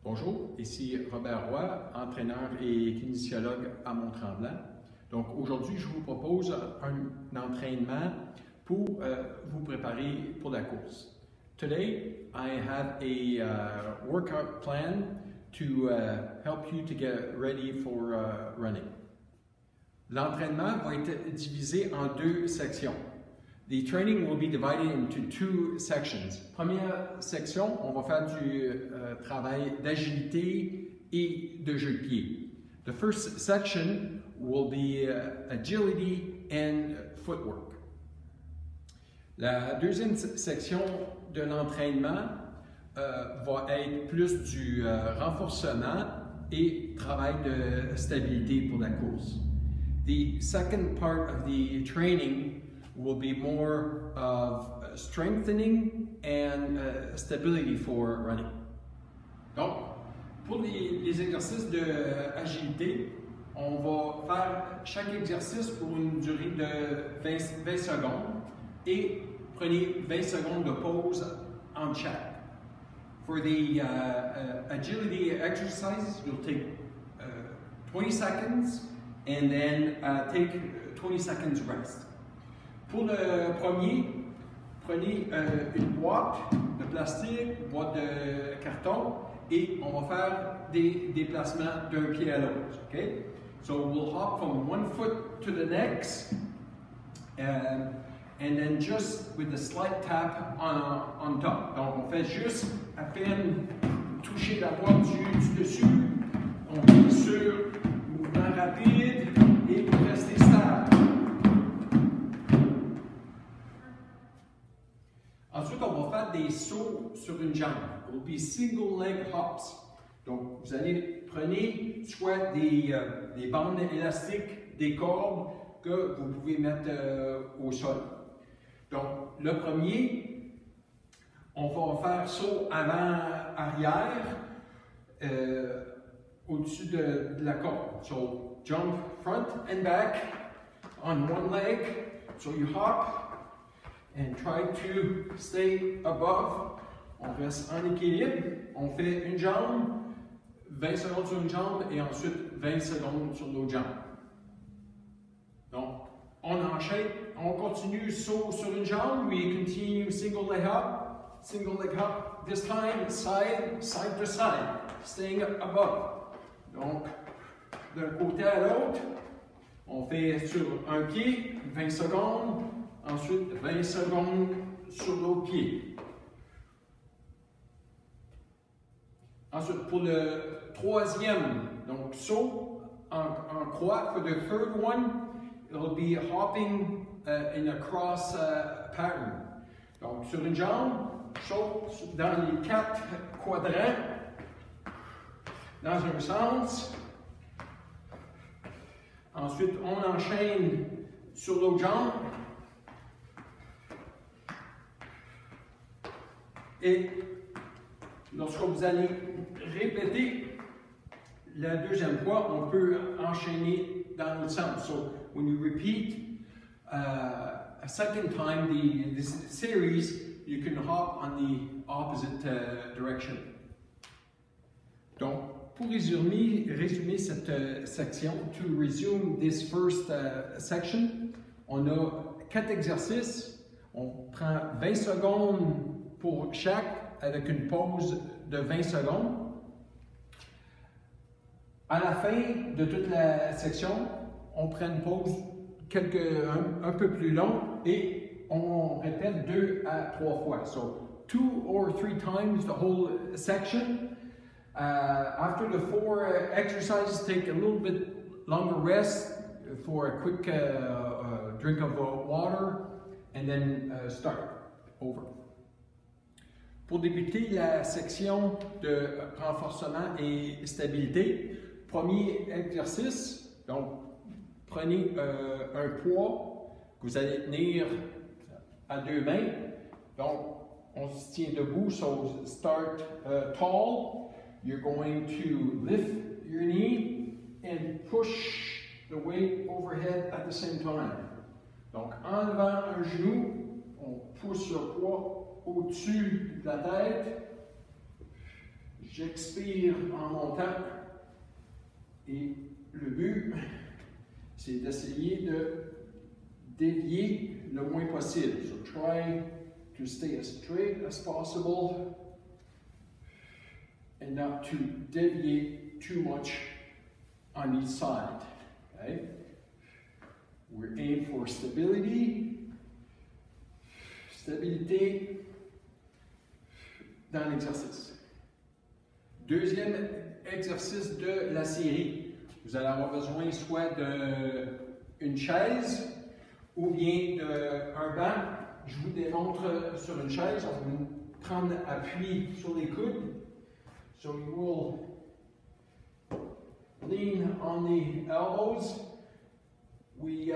Bonjour, ici Robert Roy, entraîneur et kinésiologue à Mont-Tremblant. Donc aujourd'hui, je vous propose un entraînement pour vous préparer pour la course. Today, I have a workout plan to help you to get ready for running. L'entraînement va être divisé en deux sections. The training will be divided into two sections. Première section, on va faire du travail d'agilité et de jeu de pied. The first section will be agility and footwork. La deuxième section de l'entraînement va être plus du renforcement et travail de stabilité pour la course. The second part of the training will be more of strengthening and stability for running. Donc, pour les exercices d'agilité, on va faire chaque exercice pour une durée de 20 secondes et prenez 20 secondes de pause en chaque. For the agility exercises, you'll take 20 seconds and then take 20 seconds rest. Pour le premier, prenez une boîte de plastique, boîte de carton, et on va faire des déplacements d'un pied à l'autre. Okay? So we'll hop from one foot to the next, and then just with a slight tap on top. Donc on fait juste à peine toucher la boîte du dessus. On clique sur mouvement rapide et rester stable. Ensuite, on va faire des sauts sur une jambe. It will be single leg hops. Donc, vous allez prenez soit des bandes élastiques, des cordes que vous pouvez mettre au sol. Donc, le premier, on va faire saut avant-arrière au-dessus de la corde. So, jump front and back on one leg. So, you hop. And try to stay above. On reste en équilibre. On fait une jambe, 20 secondes sur une jambe et ensuite 20 secondes sur l'autre jambe. Donc, on enchaîne, on continue saut sur une jambe. We continue single leg hop, this time side to side, staying above. Donc, d'un côté à l'autre, on fait sur un pied, 20 secondes. Ensuite, 20 secondes sur l'autre pied. Ensuite, pour le troisième, donc saut en croix, for the third one, it'll be hopping in a cross pattern. Donc, sur une jambe, saut dans les 4 quadrants, dans un sens. Ensuite, on enchaîne sur l'autre jambe. Et lorsque vous allez répéter la deuxième fois, on peut enchaîner dans l'autre sens. So when you repeat a second time the series, you can hop on the opposite direction. Donc, pour résumer cette section, to resume this first section, on a 4 exercices. On prend 20 secondes pour chaque, avec une pause de 20 secondes. À la fin de toute la section, on prend une pause un peu plus longue et on répète 2 à 3 fois. So 2 or 3 times the whole section. After the 4 exercises, take a little bit longer rest for a quick drink of water and then start over. Pour débuter la section de renforcement et stabilité, premier exercice, donc prenez un poids que vous allez tenir à 2 mains. Donc, on se tient debout, so start tall. You're going to lift your knee and push the weight overhead at the same time. Donc, en levant un genou, on pousse le poids au-dessus de la tête, J'expire en montant. Et le but, c'est d'essayer de dévier le moins possible. So try to stay as straight as possible and not to deviate too much on each side. Okay? We aim for stability. Stabilité dans l'exercice. Deuxième exercice de la série. Vous allez avoir besoin soit d'une chaise ou bien d'un banc. Je vous démontre sur une chaise. On va prendre appui sur les coudes. So you will lean on the elbows. We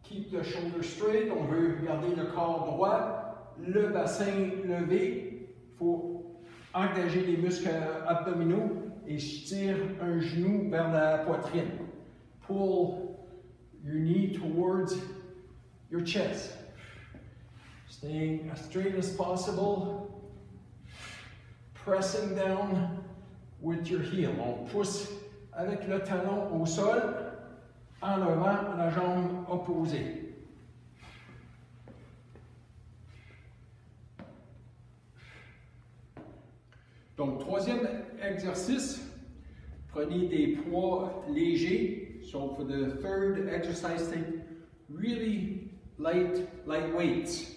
keep the shoulders straight. On veut garder le corps droit, le bassin levé. Il faut engager les muscles abdominaux et je tire un genou vers la poitrine. Pull your knee towards your chest. Staying as straight as possible. Pressing down with your heel. On pousse avec le talon au sol en levant la jambe opposée. Donc, troisième exercice, prenez des poids légers. So, for the third exercise, take really light weights.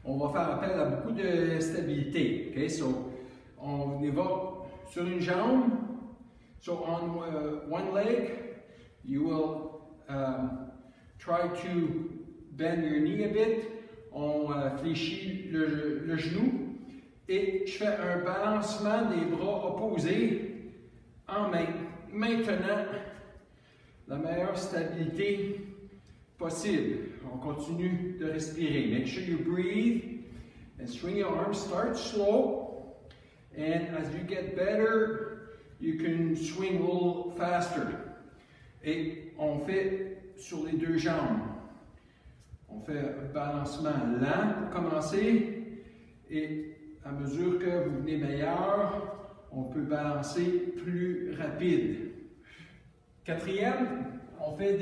On va faire appel à beaucoup de stabilité. Okay? So, on y va sur une jambe. So, on one leg, you will try to bend your knee a bit. On fléchit le genou. Et je fais un balancement des bras opposés en maintenant la meilleure stabilité possible. On continue de respirer. Make sure you breathe and swing your arms. Start slow, and as you get better, you can swing a little faster. Et on fait sur les deux jambes. On fait un balancement lent pour commencer, et à mesure que vous venez meilleur, on peut balancer plus rapide. Quatrième, on fait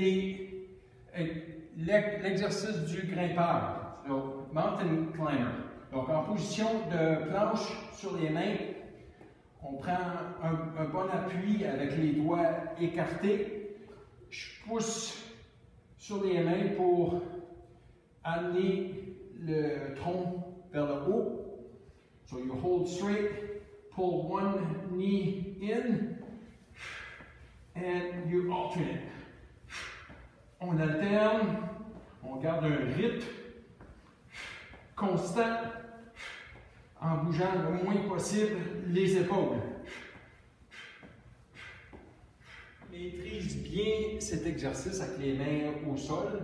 l'exercice du grimpeur, so, mountain climber. Donc en position de planche sur les mains, on prend un bon appui avec les doigts écartés. Je pousse sur les mains pour amener le tronc vers le haut. So you hold straight, pull one knee in, and you alternate. On alterne, on garde un rythme constant en bougeant le moins possible les épaules. Maîtrise bien cet exercice avec les mains au sol.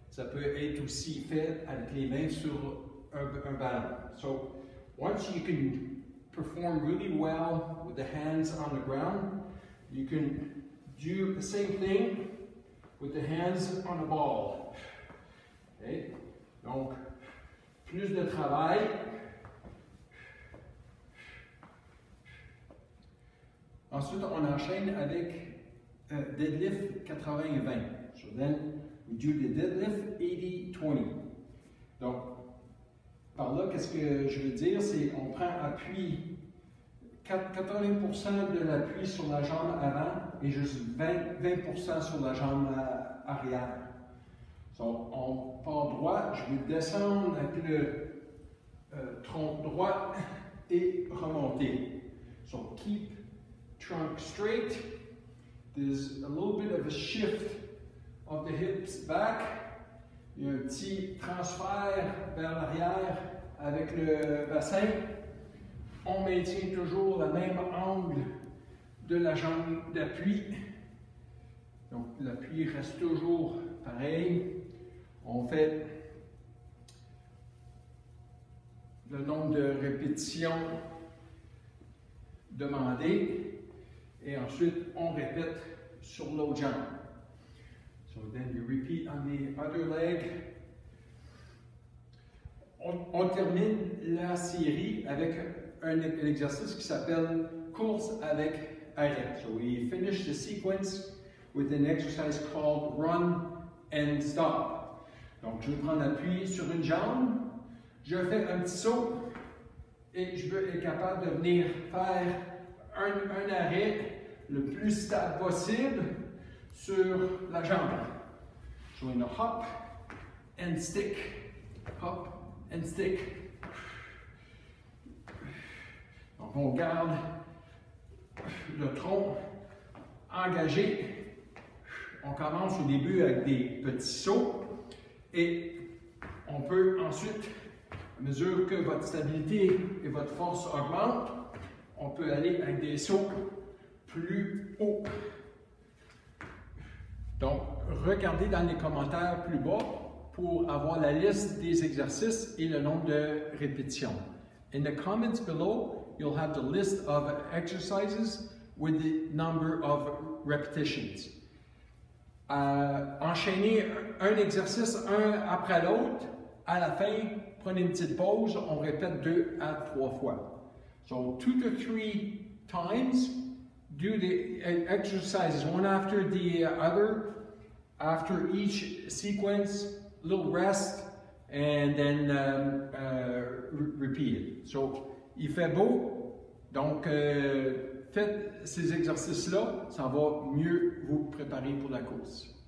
Ça peut être aussi fait avec les mains sur un ballon. So, once you can perform really well with the hands on the ground, you can do the same thing with the hands on the ball. Okay? Donc, plus de travail. Ensuite, on enchaîne avec deadlift 80-20. So then we do the deadlift 80-20. Donc, par là, qu'est-ce que je veux dire? C'est qu'on prend appui, 80% de l'appui sur la jambe avant et juste 20% sur la jambe arrière. Donc, on part droit, je vais descendre avec le tronc droit et remonter. So, keep trunk straight. There's a little bit of a shift of the hips back. Il y a un petit transfert vers l'arrière avec le bassin. On maintient toujours le même angle de la jambe d'appui. Donc l'appui reste toujours pareil. On fait le nombre de répétitions demandées et ensuite on répète sur l'autre jambe. So then you repeat on the other leg. On termine la série avec un exercice qui s'appelle course avec arrêt. So we finish the sequence with an exercise called run and stop. Donc je vais prendre appui sur une jambe, je fais un petit saut et je veux être capable de venir faire un arrêt le plus stable possible sur la jambe. So in a hop and stick, hop and stick. Donc on garde le tronc engagé. On commence au début avec des petits sauts et on peut ensuite, à mesure que votre stabilité et votre force augmentent, on peut aller avec des sauts plus hauts. Donc, regardez dans les commentaires plus bas pour avoir la liste des exercices et le nombre de répétitions. In the comments below, you'll have the list of exercises with the number of repetitions. Enchaînez un exercice un après l'autre. À la fin, prenez une petite pause. On répète 2 à 3 fois. So 2 to 3 times. Do the exercises one after the other. After each sequence, little rest, and then repeat it. So, il fait beau, donc faites ces exercices-là, ça va mieux vous préparer pour la course.